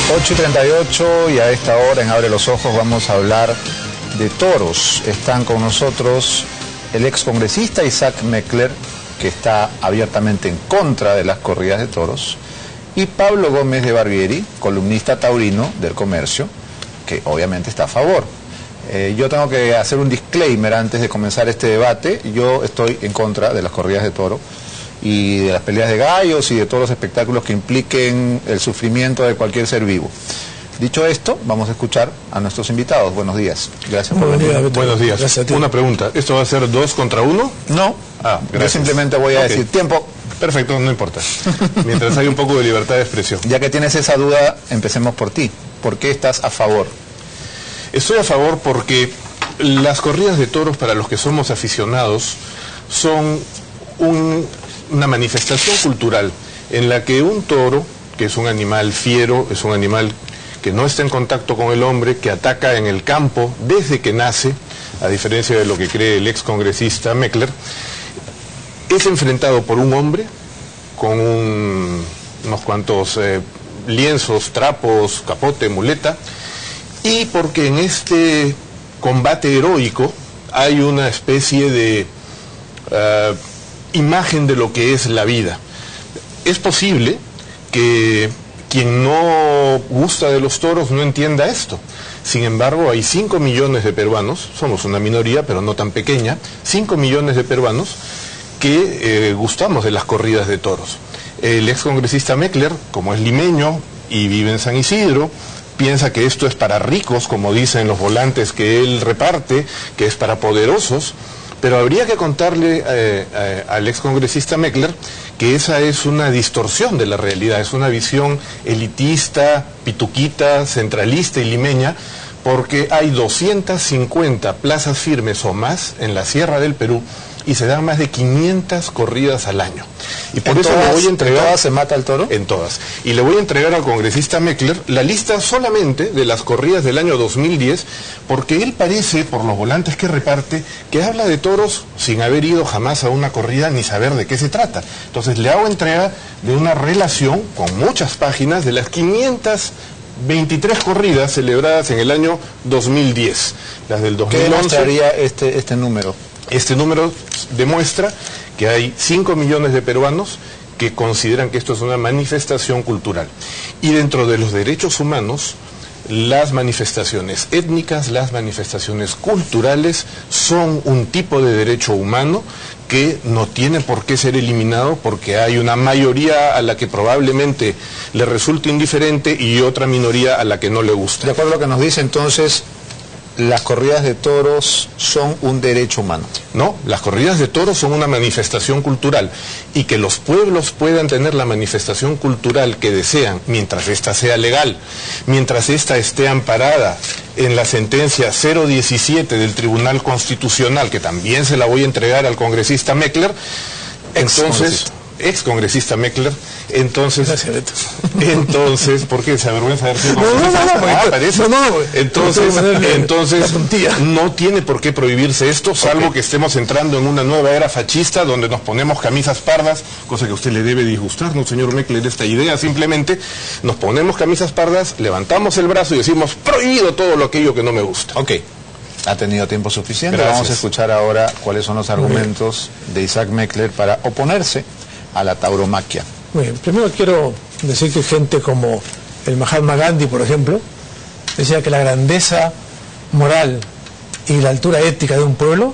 8:38 y a esta hora en Abre los Ojos vamos a hablar de toros. Están con nosotros el excongresista Isaac Meckler, que está abiertamente en contra de las corridas de toros, y Pablo Gómez de Barbieri, columnista taurino del Comercio, que obviamente está a favor. Yo tengo que hacer un disclaimer antes de comenzar este debate. Yo estoy en contra de las corridas de toro y de las peleas de gallos y de todos los espectáculos que impliquen el sufrimiento de cualquier ser vivo. Dicho esto, vamos a escuchar a nuestros invitados. Buenos días. Gracias por venir. Buenos días. Una pregunta. ¿Esto va a ser 2 contra 1? No. Yo simplemente voy a decir tiempo. Perfecto, no importa. Mientras hay un poco de libertad de expresión. Ya que tienes esa duda, empecemos por ti. ¿Por qué estás a favor? Estoy a favor porque las corridas de toros, para los que somos aficionados, son una manifestación cultural en la que un toro, que es un animal fiero, es un animal que no está en contacto con el hombre, que ataca en el campo desde que nace, a diferencia de lo que cree el excongresista Meckler, es enfrentado por un hombre con unos cuantos lienzos, trapos, capote, muleta, y porque en este combate heroico hay una especie de imagen de lo que es la vida. Es posible que quien no gusta de los toros no entienda esto. Sin embargo, hay 5 millones de peruanos, somos una minoría, pero no tan pequeña, 5 millones de peruanos que gustamos de las corridas de toros. El excongresista Meckler, como es limeño y vive en San Isidro, piensa que esto es para ricos, como dicen los volantes que él reparte, que es para poderosos, pero habría que contarle al excongresista Meckler que esa es una distorsión de la realidad, es una visión elitista, pituquita, centralista y limeña, porque hay 250 plazas firmes o más en la Sierra del Perú y se dan más de 500 corridas al año. Y por eso le voy a entregar... ¿En todas se mata el toro? En todas. Y le voy a entregar al congresista Meckler la lista solamente de las corridas del año 2010, porque él parece, por los volantes que reparte, que habla de toros sin haber ido jamás a una corrida ni saber de qué se trata. Entonces le hago entrega de una relación con muchas páginas de las 523 corridas celebradas en el año 2010. Las del 2011. ¿Qué demostraría este número? Este número demuestra que hay 5 millones de peruanos que consideran que esto es una manifestación cultural. Y dentro de los derechos humanos, las manifestaciones étnicas, las manifestaciones culturales son un tipo de derecho humano que no tiene por qué ser eliminado porque hay una mayoría a la que probablemente le resulte indiferente y otra minoría a la que no le gusta. De acuerdo a lo que nos dice entonces, las corridas de toros son un derecho humano. No, las corridas de toros son una manifestación cultural y que los pueblos puedan tener la manifestación cultural que desean mientras ésta sea legal, mientras ésta esté amparada en la sentencia 017 del Tribunal Constitucional, que también se la voy a entregar al congresista Meckler, entonces... excongresista Meckler, entonces, ¿por qué se avergüenza de haber sido entonces no tiene por qué prohibirse esto, salvo que estemos entrando en una nueva era fascista donde nos ponemos camisas pardas, cosa que a usted le debe disgustar, ¿no, señor Meckler? Esta idea simplemente nos ponemos camisas pardas, levantamos el brazo y decimos prohibido todo aquello que no me gusta. Ok. Ha tenido tiempo suficiente. Gracias. Vamos a escuchar ahora cuáles son los argumentos de Isaac Meckler para oponerse a la tauromaquia. Muy bien, primero quiero decir que gente como el Mahatma Gandhi, por ejemplo, decía que la grandeza moral y la altura ética de un pueblo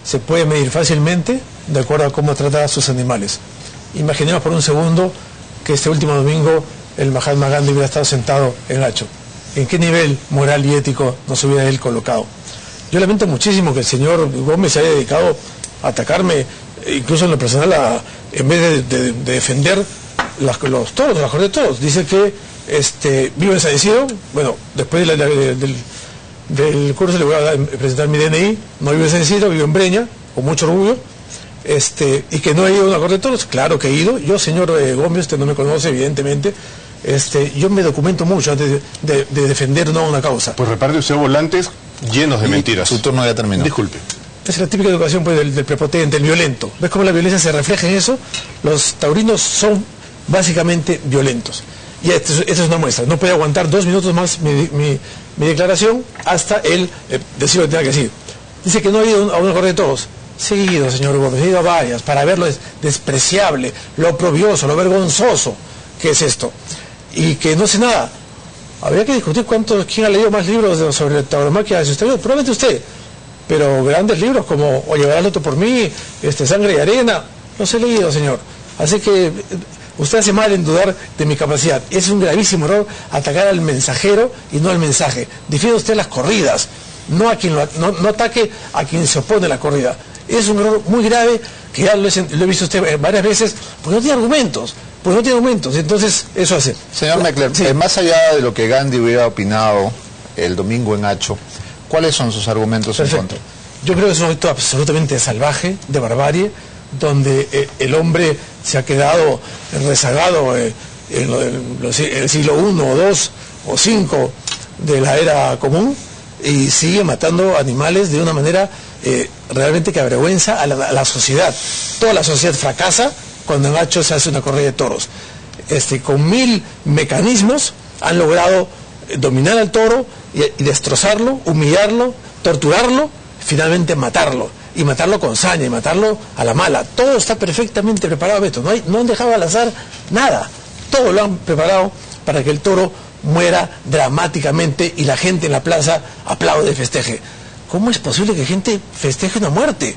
se puede medir fácilmente de acuerdo a cómo trata a sus animales. Imaginemos por un segundo que este último domingo el Mahatma Gandhi hubiera estado sentado en Hacho. ¿En qué nivel moral y ético nos hubiera él colocado? Yo lamento muchísimo que el señor Gómez se haya dedicado a atacarme, incluso en lo personal, en vez de defender los toros, las corridas de toros. Dice que vivo en San Isidro. Bueno, después del curso le voy a presentar mi DNI. No vivo en San Isidro, vivo en Breña, con mucho orgullo. Y que no he ido a una corrida de toros. Claro que he ido. Yo, señor Gómez, usted no me conoce, evidentemente. Yo me documento mucho antes de defender una causa. Pues reparte usted volantes llenos de mentiras. Su turno ya terminó. Disculpe. Es la típica educación pues, del prepotente, el violento. ¿Ves cómo la violencia se refleja en eso? Los taurinos son básicamente violentos. Y esta es una muestra. No puede aguantar 2 minutos más mi declaración hasta él decir lo que tenga que decir. Dice que no ha ido a una corrida de toros. Seguido, señor Gómez, he ido a varias para ver lo despreciable, lo oprobioso, lo vergonzoso que es esto. Y que no sé nada. Habría que discutir quién ha leído más libros sobre tauromaquia de su exterior. Probablemente usted. Pero grandes libros como O llevará el otro por mí, Sangre y Arena, los he leído, señor. Así que usted hace mal en dudar de mi capacidad. Es un gravísimo error atacar al mensajero y no al mensaje. Defienda usted las corridas, no ataque a quien se opone a la corrida. Es un error muy grave que ya lo he visto usted varias veces, porque no tiene argumentos. Entonces eso hace. Señor Meckler, sí. Más allá de lo que Gandhi hubiera opinado el domingo en Hacho, ¿cuáles son sus argumentos en contra? Yo creo que es un acto absolutamente salvaje, de barbarie, donde el hombre se ha quedado rezagado en el siglo I o II o V de la era común y sigue matando animales de una manera realmente que avergüenza a la sociedad. Toda la sociedad fracasa cuando en Hacho se hace una corrida de toros. Con 1000 mecanismos han logrado dominar al toro y destrozarlo, humillarlo, torturarlo, finalmente matarlo. Y matarlo con saña, y matarlo a la mala. Todo está perfectamente preparado, Beto. No han dejado al azar nada. Todo lo han preparado para que el toro muera dramáticamente y la gente en la plaza aplaude y festeje. ¿Cómo es posible que gente festeje una muerte?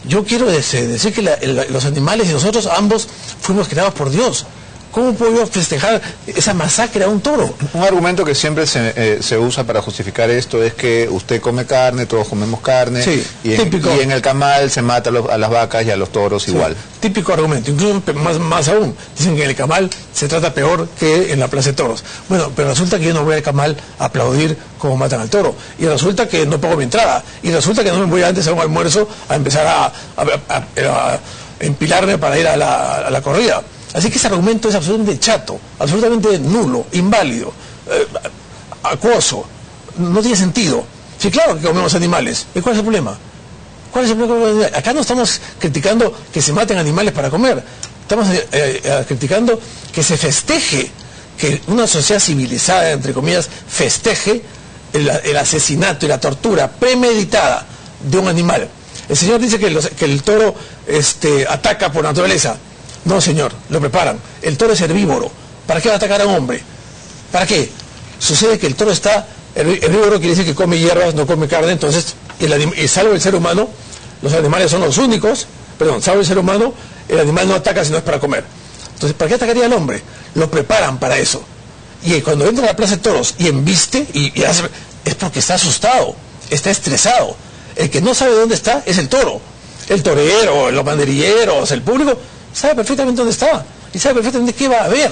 Yo quiero decir que los animales y nosotros ambos fuimos creados por Dios. ¿Cómo puedo yo festejar esa masacre a un toro? Un argumento que siempre se usa para justificar esto es que usted come carne, todos comemos carne, sí, y en el camal se mata a las vacas y a los toros sí, igual. Típico argumento, incluso más aún, dicen que en el camal se trata peor que en la plaza de toros. Bueno, pero resulta que yo no voy al camal a aplaudir como matan al toro, y resulta que no pago mi entrada, y resulta que no me voy antes a un almuerzo a empezar a empilarme para ir a la corrida. Así que ese argumento es absolutamente chato, absolutamente nulo, inválido, acuoso, no tiene sentido. Sí, claro que comemos animales. ¿Y cuál es el problema? ¿Cuál es el problema? Acá no estamos criticando que se maten animales para comer. Estamos criticando que se festeje, que una sociedad civilizada, entre comillas, festeje el asesinato y la tortura premeditada de un animal. El señor dice que el toro ataca por naturaleza. No, señor, lo preparan. El toro es herbívoro. ¿Para qué va a atacar a un hombre? ¿Para qué? Sucede que el toro herbívoro quiere decir que come hierbas, no come carne, entonces, y salvo el ser humano, los animales son los únicos, salvo el ser humano, el animal no ataca si no es para comer. Entonces, ¿para qué atacaría al hombre? Lo preparan para eso. Y cuando entra a la plaza de toros y embiste, es porque está asustado, está estresado. El que no sabe dónde está es el toro. El torero, los banderilleros, el público sabe perfectamente dónde está y sabe perfectamente qué va a haber.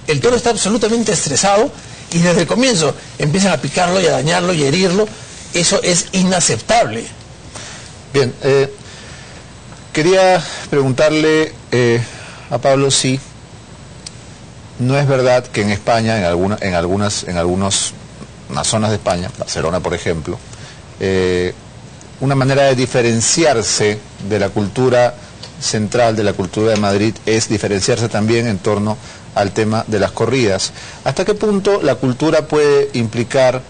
El toro está absolutamente estresado y desde el comienzo empiezan a picarlo y a dañarlo y a herirlo. Eso es inaceptable. Bien, quería preguntarle a Pablo si no es verdad que en España, en algunas zonas de España, Barcelona por ejemplo, una manera de diferenciarse de la cultura central, de la cultura de Madrid, es diferenciarse también en torno al tema de las corridas. ¿Hasta qué punto la cultura puede implicar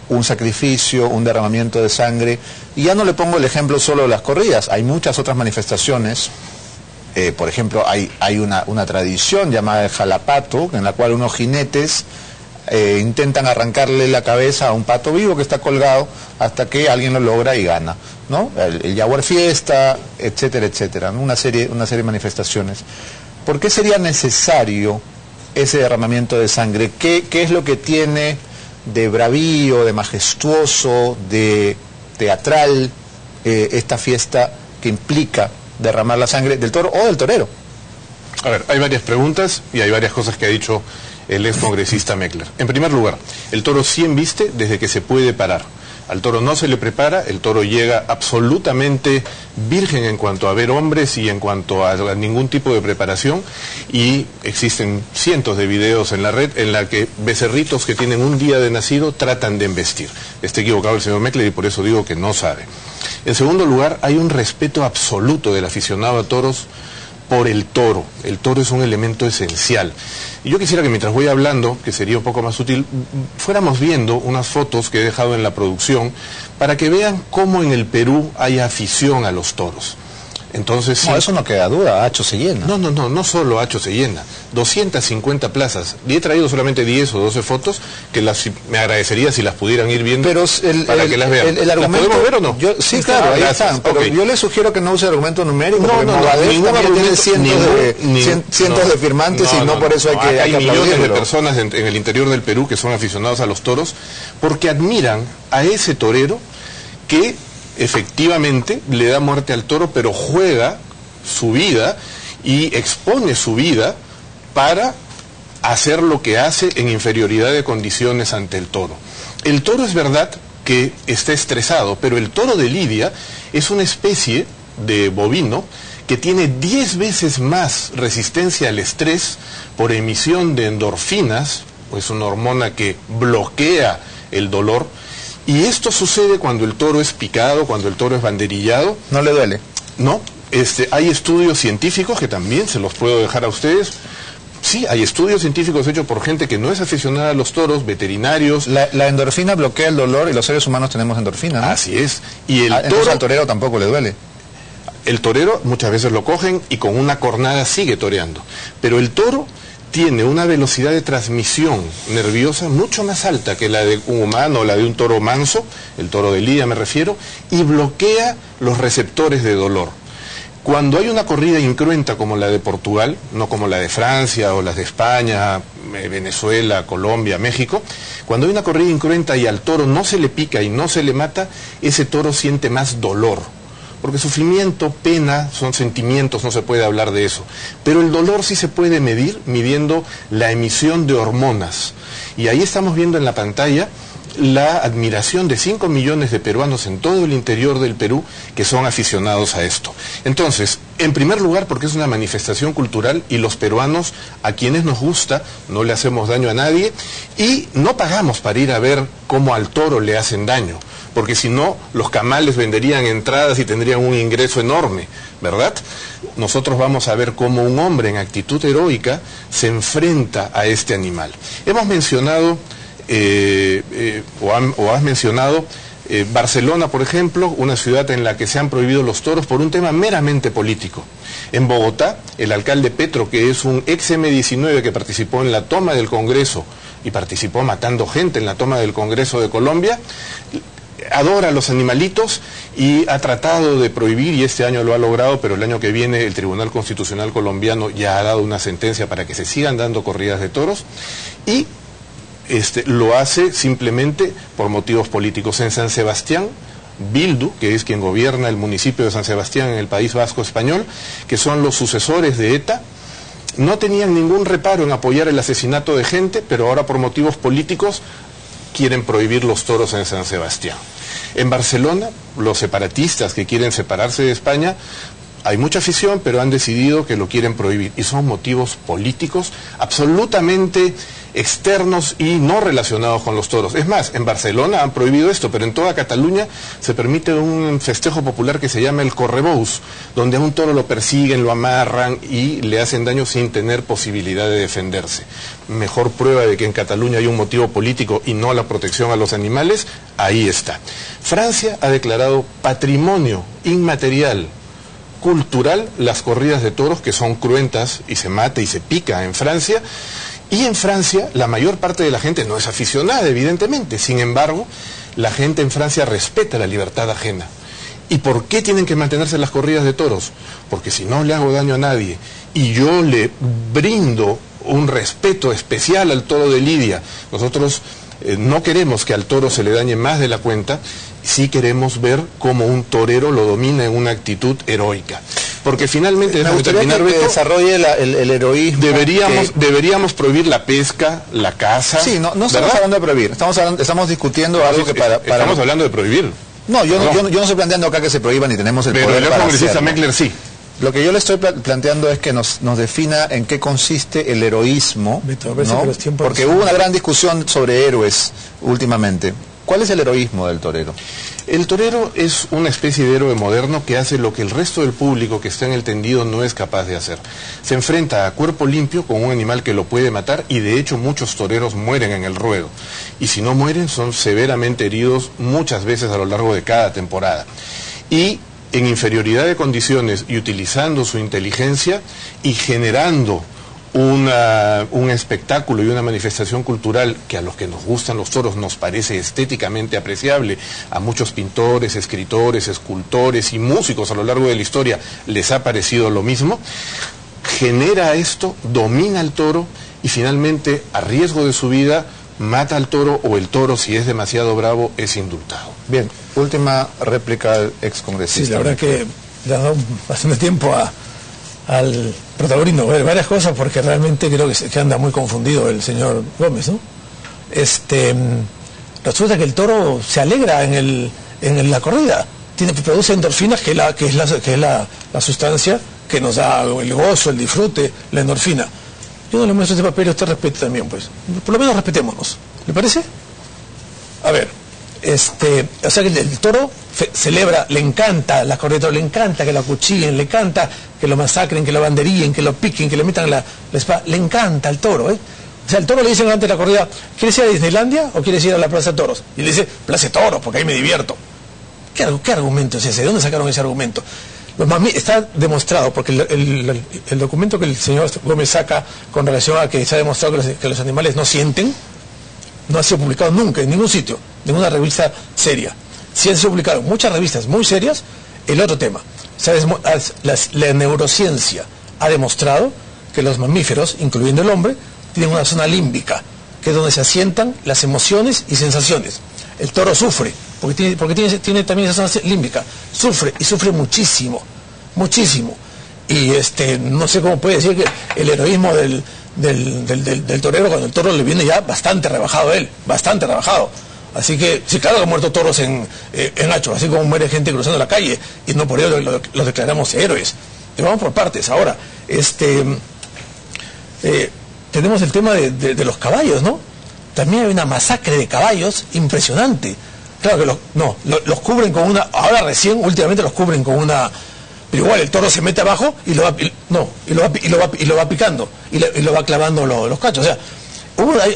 un sacrificio, un derramamiento de sangre? Y ya no le pongo el ejemplo solo de las corridas, hay muchas otras manifestaciones. Por ejemplo, hay una tradición llamada el jalapato, en la cual unos jinetes intentan arrancarle la cabeza a un pato vivo que está colgado hasta que alguien lo logra y gana, ¿no? El Jaguar Fiesta, etcétera, etcétera, ¿no? Una serie de manifestaciones. ¿Por qué sería necesario ese derramamiento de sangre? ¿Qué es lo que tiene de bravío, de majestuoso, de teatral esta fiesta que implica derramar la sangre del toro o del torero? A ver, hay varias preguntas y hay varias cosas que ha dicho el ex congresista Meckler. En primer lugar, el toro sí embiste desde que se puede parar. Al toro no se le prepara, el toro llega absolutamente virgen en cuanto a ver hombres y en cuanto a ningún tipo de preparación, y existen cientos de videos en la red en la que becerritos que tienen un día de nacido tratan de embestir. Está equivocado el señor Meckler y por eso digo que no sabe. En segundo lugar, hay un respeto absoluto del aficionado a toros por el toro. El toro es un elemento esencial. Y yo quisiera que mientras voy hablando, que sería un poco más útil, fuéramos viendo unas fotos que he dejado en la producción para que vean cómo en el Perú hay afición a los toros. Entonces, no, eso no queda duda, Hacho se llena. No solo Hacho se llena. 250 plazas. Y he traído solamente 10 o 12 fotos que me agradecería si las pudieran ir viendo. Pero para que las vean. El argumento, ¿las podemos ver o no? Sí, claro, ahí están. Pero yo le sugiero que no use argumento numérico, porque Movadef también tiene cientos de firmantes y no por eso hay que millones de personas en el interior del Perú que son aficionados a los toros porque admiran a ese torero que efectivamente le da muerte al toro, pero juega su vida y expone su vida para hacer lo que hace en inferioridad de condiciones ante el toro. El toro es verdad que está estresado, pero el toro de lidia es una especie de bovino que tiene 10 veces más resistencia al estrés por emisión de endorfinas, pues una hormona que bloquea el dolor. Y esto sucede cuando el toro es picado, cuando el toro es banderillado. ¿No le duele? No. Hay estudios científicos que también se los puedo dejar a ustedes. Sí, hay estudios científicos hechos por gente que no es aficionada a los toros, veterinarios. La endorfina bloquea el dolor y los seres humanos tenemos endorfina, ¿no? Así es. Y el entonces al torero tampoco le duele. El torero muchas veces lo cogen y con una cornada sigue toreando. Pero el toro tiene una velocidad de transmisión nerviosa mucho más alta que la de un humano o la de un toro manso, el toro de lidia me refiero, y bloquea los receptores de dolor. Cuando hay una corrida incruenta como la de Portugal, no como la de Francia o las de España, Venezuela, Colombia, México, cuando hay una corrida incruenta y al toro no se le pica y no se le mata, ese toro siente más dolor. Porque sufrimiento, pena, son sentimientos, no se puede hablar de eso. Pero el dolor sí se puede medir midiendo la emisión de hormonas. Y ahí estamos viendo en la pantalla la admiración de 5 millones de peruanos en todo el interior del Perú que son aficionados a esto. Entonces, en primer lugar, porque es una manifestación cultural y los peruanos, a quienes nos gusta, no le hacemos daño a nadie y no pagamos para ir a ver cómo al toro le hacen daño. Porque si no, los camales venderían entradas y tendrían un ingreso enorme, ¿verdad? Nosotros vamos a ver cómo un hombre en actitud heroica se enfrenta a este animal. Hemos mencionado, has mencionado, Barcelona, por ejemplo, una ciudad en la que se han prohibido los toros por un tema meramente político. En Bogotá, el alcalde Petro, que es un ex M-19 que participó en la toma del Congreso y participó matando gente en la toma del Congreso de Colombia, adora a los animalitos y ha tratado de prohibir, y este año lo ha logrado, pero el año que viene el Tribunal Constitucional colombiano ya ha dado una sentencia para que se sigan dando corridas de toros, y lo hace simplemente por motivos políticos. En San Sebastián, Bildu, que es quien gobierna el municipio de San Sebastián en el País Vasco español, que son los sucesores de ETA, no tenían ningún reparo en apoyar el asesinato de gente, pero ahora por motivos políticos quieren prohibir los toros en San Sebastián. En Barcelona, los separatistas que quieren separarse de España, hay mucha afición, pero han decidido que lo quieren prohibir. Y son motivos políticos absolutamente externos y no relacionados con los toros. Es más, en Barcelona han prohibido esto, pero en toda Cataluña se permite un festejo popular que se llama el correbous, donde a un toro lo persiguen, lo amarran y le hacen daño sin tener posibilidad de defenderse. Mejor prueba de que en Cataluña hay un motivo político y no la protección a los animales, ahí está. Francia ha declarado patrimonio inmaterial cultural las corridas de toros, que son cruentas y se mata y se pica en Francia. Y en Francia la mayor parte de la gente no es aficionada, evidentemente. Sin embargo, la gente en Francia respeta la libertad ajena. ¿Y por qué tienen que mantenerse las corridas de toros? Porque si no le hago daño a nadie y yo le brindo un respeto especial al toro de lidia, nosotros no queremos que al toro se le dañe más de la cuenta, sí queremos ver cómo un torero lo domina en una actitud heroica. Porque finalmente, me gustaría que desarrolle el heroísmo. Deberíamos prohibir la pesca, la caza. Sí, no estamos hablando de prohibir, estamos discutiendo algo que para... Estamos hablando de prohibir. No, yo no estoy planteando acá que se prohíba ni tenemos el poder para hacerlo. Meckler sí. Lo que yo le estoy planteando es que nos defina en qué consiste el heroísmo, ¿no? Porque hubo una gran discusión sobre héroes últimamente. ¿Cuál es el heroísmo del torero? El torero es una especie de héroe moderno que hace lo que el resto del público que está en el tendido no es capaz de hacer. Se enfrenta a cuerpo limpio con un animal que lo puede matar y de hecho muchos toreros mueren en el ruedo. Y si no mueren son severamente heridos muchas veces a lo largo de cada temporada. Y en inferioridad de condiciones y utilizando su inteligencia y generando un espectáculo y una manifestación cultural que a los que nos gustan los toros nos parece estéticamente apreciable, a muchos pintores, escritores, escultores y músicos a lo largo de la historia les ha parecido lo mismo, genera esto, domina al toro y finalmente, a riesgo de su vida, mata al toro o el toro, si es demasiado bravo, es indultado. Bien, última réplica al excongresista. Sí, la verdad que le ha dado bastante tiempo al protagonista ver varias cosas, porque realmente creo que anda muy confundido el señor Gómez, ¿no? Resulta que el toro se alegra en la corrida, produce endorfinas, que es la sustancia que nos da el gozo, el disfrute, la endorfina. Yo no le muestro este papel y usted respete también, pues. Por lo menos respetémonos. ¿Le parece? A ver, o sea que el toro celebra, le encanta la corrida, le encanta que lo acuchillen, le encanta que lo masacren, que lo banderíen, que lo piquen, que le metan la espada, le encanta al toro, ¿eh? O sea, el toro le dicen antes de la corrida, ¿quieres ir a Disneylandia o quieres ir a la Plaza de Toros? Y le dice, Plaza de Toros, porque ahí me divierto. ¿Qué argumento es ese? ¿De dónde sacaron ese argumento? Está demostrado, porque el documento que el señor Gómez saca con relación a que se ha demostrado que los animales no sienten, no ha sido publicado nunca en ningún sitio, ninguna revista seria. Sí han sido publicados muchas revistas muy serias. El otro tema, la neurociencia ha demostrado que los mamíferos, incluyendo el hombre, tienen una zona límbica, que es donde se asientan las emociones y sensaciones. El toro sufre, porque tiene también esa zona límbica, sufre y sufre muchísimo, muchísimo. Y no sé cómo puede decir que el heroísmo del torero, cuando el toro le viene ya bastante rebajado a él, bastante rebajado. Así que, sí, claro que han muerto toros en Hacho, así como muere gente cruzando la calle, y no por ello los declaramos héroes. Pero vamos por partes. Ahora, tenemos el tema de los caballos, ¿no? También hay una masacre de caballos impresionante. Claro que los cubren con una, ahora recién, últimamente los cubren con una, pero igual el toro se mete abajo y lo va picando, y lo va clavando los cachos. O sea,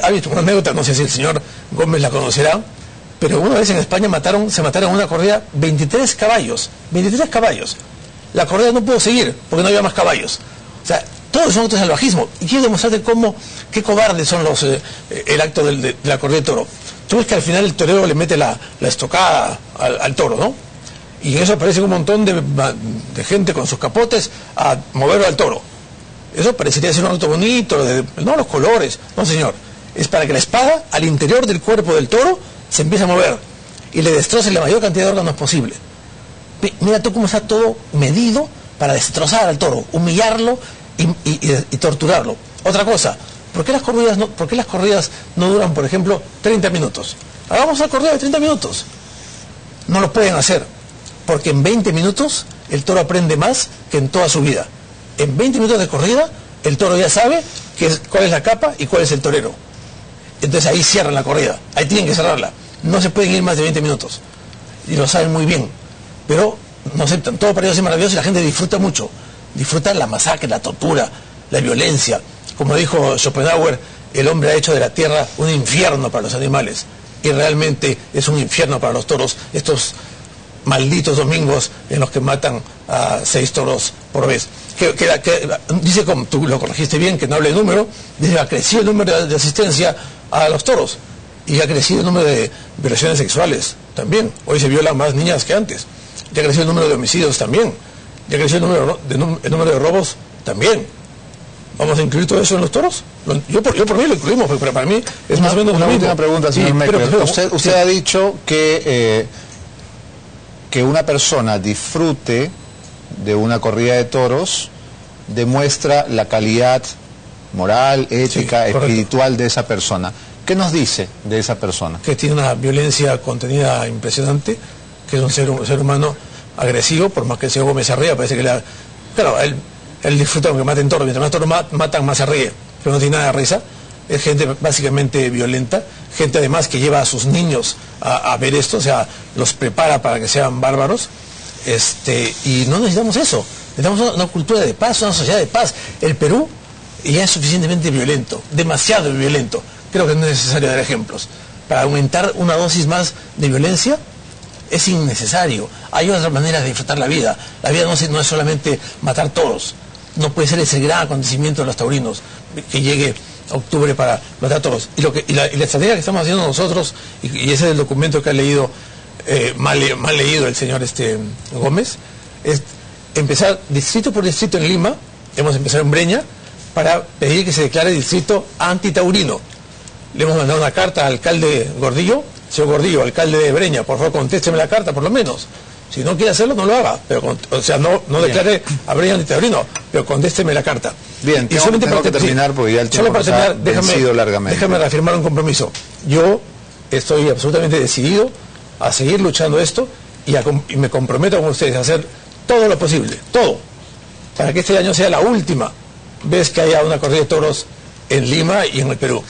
ha visto una anécdota, no sé si el señor Gómez la conocerá, pero una vez en España se mataron en una corrida 23 caballos. La corrida no pudo seguir porque no había más caballos. O sea, todo es un acto de salvajismo. Y quiero demostrarte qué cobardes son el acto de la corrida de toro. Tú ves que al final el torero le mete la estocada al toro, ¿no? Y en eso aparece un montón de gente con sus capotes a moverlo al toro. Eso parecería ser un acto bonito, no los colores, no señor. Es para que la espada al interior del cuerpo del toro se empiece a mover y le destroce la mayor cantidad de órganos posible. Mira tú cómo está todo medido para destrozar al toro, humillarlo y torturarlo. Otra cosa, ¿por qué las corridas no duran, por ejemplo, 30 minutos? Hagamos una corrida de 30 minutos. No lo pueden hacer, porque en 20 minutos el toro aprende más que en toda su vida. En 20 minutos de corrida, el toro ya sabe cuál es la capa y cuál es el torero. Entonces ahí cierran la corrida, ahí tienen que cerrarla. No se pueden ir más de 20 minutos. Y lo saben muy bien. Pero no aceptan, todo parece ser maravilloso y la gente disfruta mucho. Disfruta la masacre, la tortura, la violencia. Como dijo Schopenhauer, el hombre ha hecho de la tierra un infierno para los animales. Y realmente es un infierno para los toros, estos malditos domingos en los que matan a 6 toros por vez. Dice, como tú lo corregiste bien, que no hable de número, dice que ha crecido el número de asistencia a los toros y ha crecido el número de violaciones sexuales también. Hoy se violan más niñas que antes. Ya ha crecido el número de homicidios también. Ya ha crecido el número de robos también. ¿Vamos a incluir todo eso en los toros? Yo por mí lo incluimos, pero para mí es más o menos una lo mismo. última pregunta, señor Meckler. Usted ha dicho que una persona disfrute de una corrida de toros demuestra la calidad moral, ética, espiritual de esa persona. ¿Qué nos dice de esa persona? Que tiene una violencia contenida impresionante, que es un ser humano agresivo, por más que el señor Gómez se ría, parece que claro, él disfruta aunque maten toros, mientras más toros matan, más se ríe, pero no tiene nada de risa. es gente básicamente violenta, gente además que lleva a sus niños a ver esto, o sea, los prepara para que sean bárbaros, y no necesitamos eso, necesitamos una cultura de paz, una sociedad de paz. El Perú ya es suficientemente violento, demasiado violento, creo que no es necesario dar ejemplos. Para aumentar una dosis más de violencia es innecesario. Hay otras maneras de disfrutar la vida. La vida no es solamente matar toros. No puede ser ese gran acontecimiento de los taurinos que llegue a octubre para matar toros. Y la estrategia que estamos haciendo nosotros, y ese es el documento que ha leído, mal leído el señor Gómez, es empezar distrito por distrito en Lima. Hemos empezado en Breña para pedir que se declare distrito antitaurino. Le hemos mandado una carta al alcalde Gordillo. Señor Gordillo, alcalde de Breña, por favor contésteme la carta por lo menos. Si no quiere hacerlo, no lo haga. Pero, no declare a Breña antitaurino, pero contésteme la carta. Bien, tengo que terminar porque ya el tiempo nos ha vencido largamente. Déjame reafirmar un compromiso. Yo estoy absolutamente decidido a seguir luchando esto y me comprometo con ustedes a hacer todo lo posible, todo, para que este año sea la última vez que haya una corrida de toros en Lima y en el Perú.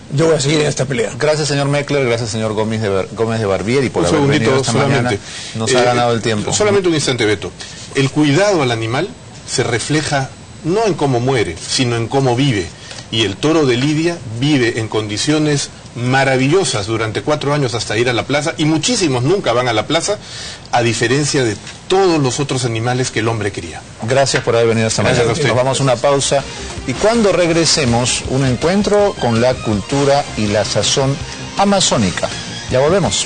Yo voy a seguir en esta pelea. Gracias, señor Meckler, gracias, señor Gómez de Barbieri, por haber venido esta mañana. Nos ha ganado el tiempo. Solamente un instante, Beto. El cuidado al animal se refleja no en cómo muere, sino en cómo vive. Y el toro de Lidia vive en condiciones maravillosas durante 4 años hasta ir a la plaza, y muchísimos nunca van a la plaza, a diferencia de todos los otros animales que el hombre cría. Gracias por haber venido esta mañana. Nos vamos a una pausa y cuando regresemos, un encuentro con la cultura y la sazón amazónica. Ya volvemos.